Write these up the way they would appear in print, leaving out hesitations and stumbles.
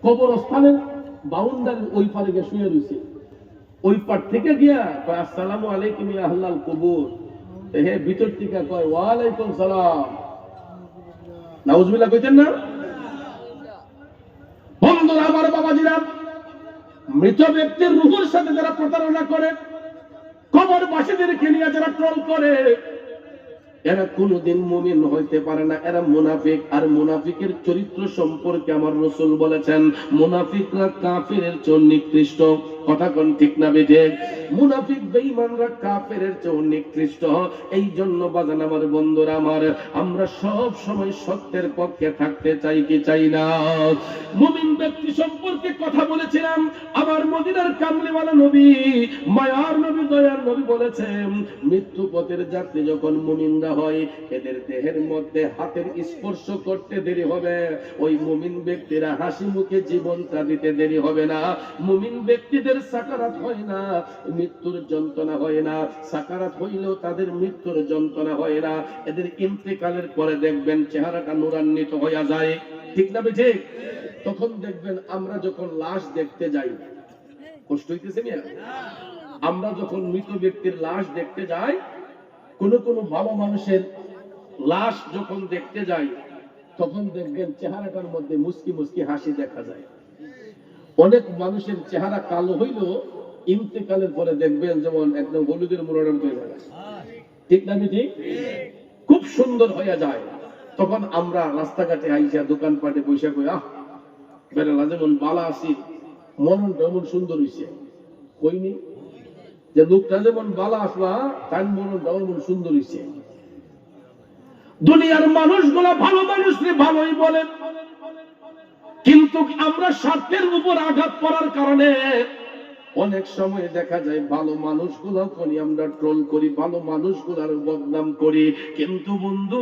কবরস্থানের বাউন্ডারির ওই পারে গিয়ে শুয়ে রয়েছে। ওই পার থেকে গিয়া কয় আসসালামু আলাইকুম ইয়া আহলাল কুবুর। হে ভিতর থেকে কয় ওয়া আলাইকুম সালাম। নাউজুবিল্লাহ কইতেন না? বন্ধুরা আমার, বাবাজিরা, মৃত ব্যক্তির রূহের সাথে যারা প্রতারণা করে, কবরবাসীদেরকে নিয়ে যারা ট্রল করে, এরা কোনদিন মুমিন হইতে পারে না, এরা মুনাফিক। আর মুনাফিকের চরিত্র সম্পর্কে আমার রাসূল বলেছেন, মুনাফিকরা কাফিরের চেয়ে নিকৃষ্ট। কথা কোন ঠিক না বেঠিক? মুনাফিক বেঈমানরা কাফিরের চেয়ে নিকৃষ্ট। এই জন্য বাজান আমার, বন্ধুরা আমার, আমরা সব সময় সত্যের পক্ষে থাকতে চাই কি চাই না? মুমিন ব্যক্তি সম্পর্কে কথা বলেছিলাম। আমার মদিনার কামলিওয়ালা নবী, মায়ার নবী, দয়ার নবী বলেছেন, মৃত্যু পথের যাত্রী যখন মুমিনরা হয়, এদের দেহের মধ্যে হাতের স্পর্শ করতে দেরি হবে, ওই মুমিন ব্যক্তিরা হাসি মুখে জীবনটা দিতে দেরি হবে না। মুমিন ব্যক্তিদের সাকারাত হয় না, মৃত্যুর যন্ত্রণা হয় না। সাকারাত হইলেও তাদের মৃত্যুর যন্ত্রণা হয় না। এদের ইন্তেকালের পরে দেখবেন চেহারাটা নূরান্বিত হয়ে যায়। ঠিক না ঠিক? তখন দেখবেন আমরা যখন লাশ দেখতে যাই, কষ্ট হইতেছে না? আমরা যখন মৃত ব্যক্তির লাশ দেখতে যাই, কোন কোন ভালো মানুষের লাশ যখন দেখতে যাই, তখন দেখবেন চেহারাটার মধ্যে মুস্কি মুস্কি হাসি দেখা যায়। অনেক মানুষের চেহারা কালো হইলেও ইন্তেকালের পরে দেখবেন যেমন একদম হলুদের মুড়ার মতো হয়ে যায়। ঠিক না ঠিক? খুব সুন্দর হয়ে যায়। তখন আমরা রাস্তাঘাটে আইসা দোকানপাটে বসে কই, আহ বেড়ালা যেমন বালা আছি, মননটা এমন সুন্দর হইছে। কইনি যে লোকটা যেমন বালা আসলা, তার মননটা এমন সুন্দর হইছে। দুনিয়ার মানুষগুলা ভালো মানুষকে ভালোই বলে, কিন্তু আমরা স্বার্থের উপর আঘাত করার কারণে অনেক সময় দেখা যায় ভালো মানুষগুলো করি আমরা ট্রোল করি, ভালো মানুষগুলার বদনাম করি। কিন্তু বন্ধু,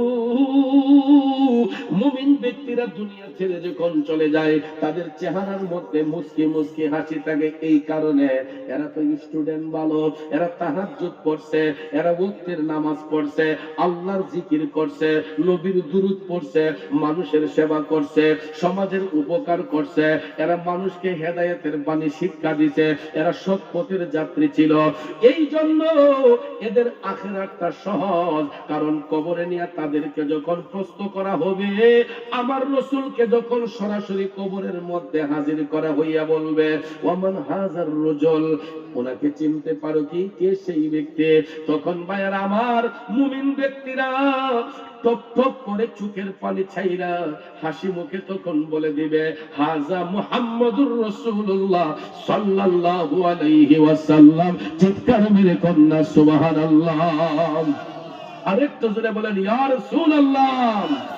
মুমিন ব্যক্তিরা দুনিয়া ছেড়ে যখন চলে যায়, তাদের চেহারার মধ্যে মুস্কি মুস্কি হাসি থাকে। এই কারণে এরা তো স্টুডেন্ট ভালো, এরা তাহাজ্জুদ পড়ছে, এরা ওয়াক্তের নামাজ পড়ছে, আল্লাহর জিকির করছে, নবীর দুরূদ পড়ছে, মানুষের সেবা করছে, সমাজের উপকার করছে, এরা মানুষকে হেদায়েতের বাণী শিক্ষা দিছে, এরা সৎ পথের যাত্রী ছিল। এই জন্য এদের আখিরাতটা সহজ। কারণ কবরে নিয়ে তাদেরকে যখন প্রশ্ন করা হবে, আমার রাসূলকে যখন সরাসরি কবরের মধ্যে হাজির করা হইয়া বলবে, ওয়ামান হাজার রাজুল, ওনাকে চিনতে পারো কি? কে সেই ব্যক্তি? তখন ভাইয়ার আমার, মুমিন ব্যক্তিরা টপ টপ করে চোখের পানি ছাইরা হাসি মুখে তখন বলে দিবে, হাজা মুহাম্মাদুর রাসূলুল্লাহ সাল্লাল্লাহু আলাইহি ওয়াসাল্লাম। চিৎকার মেরে কন্যা সুবহানাল্লাহ। আরেকটু জোরে বলেন ইয়া রাসূলুল্লাহ।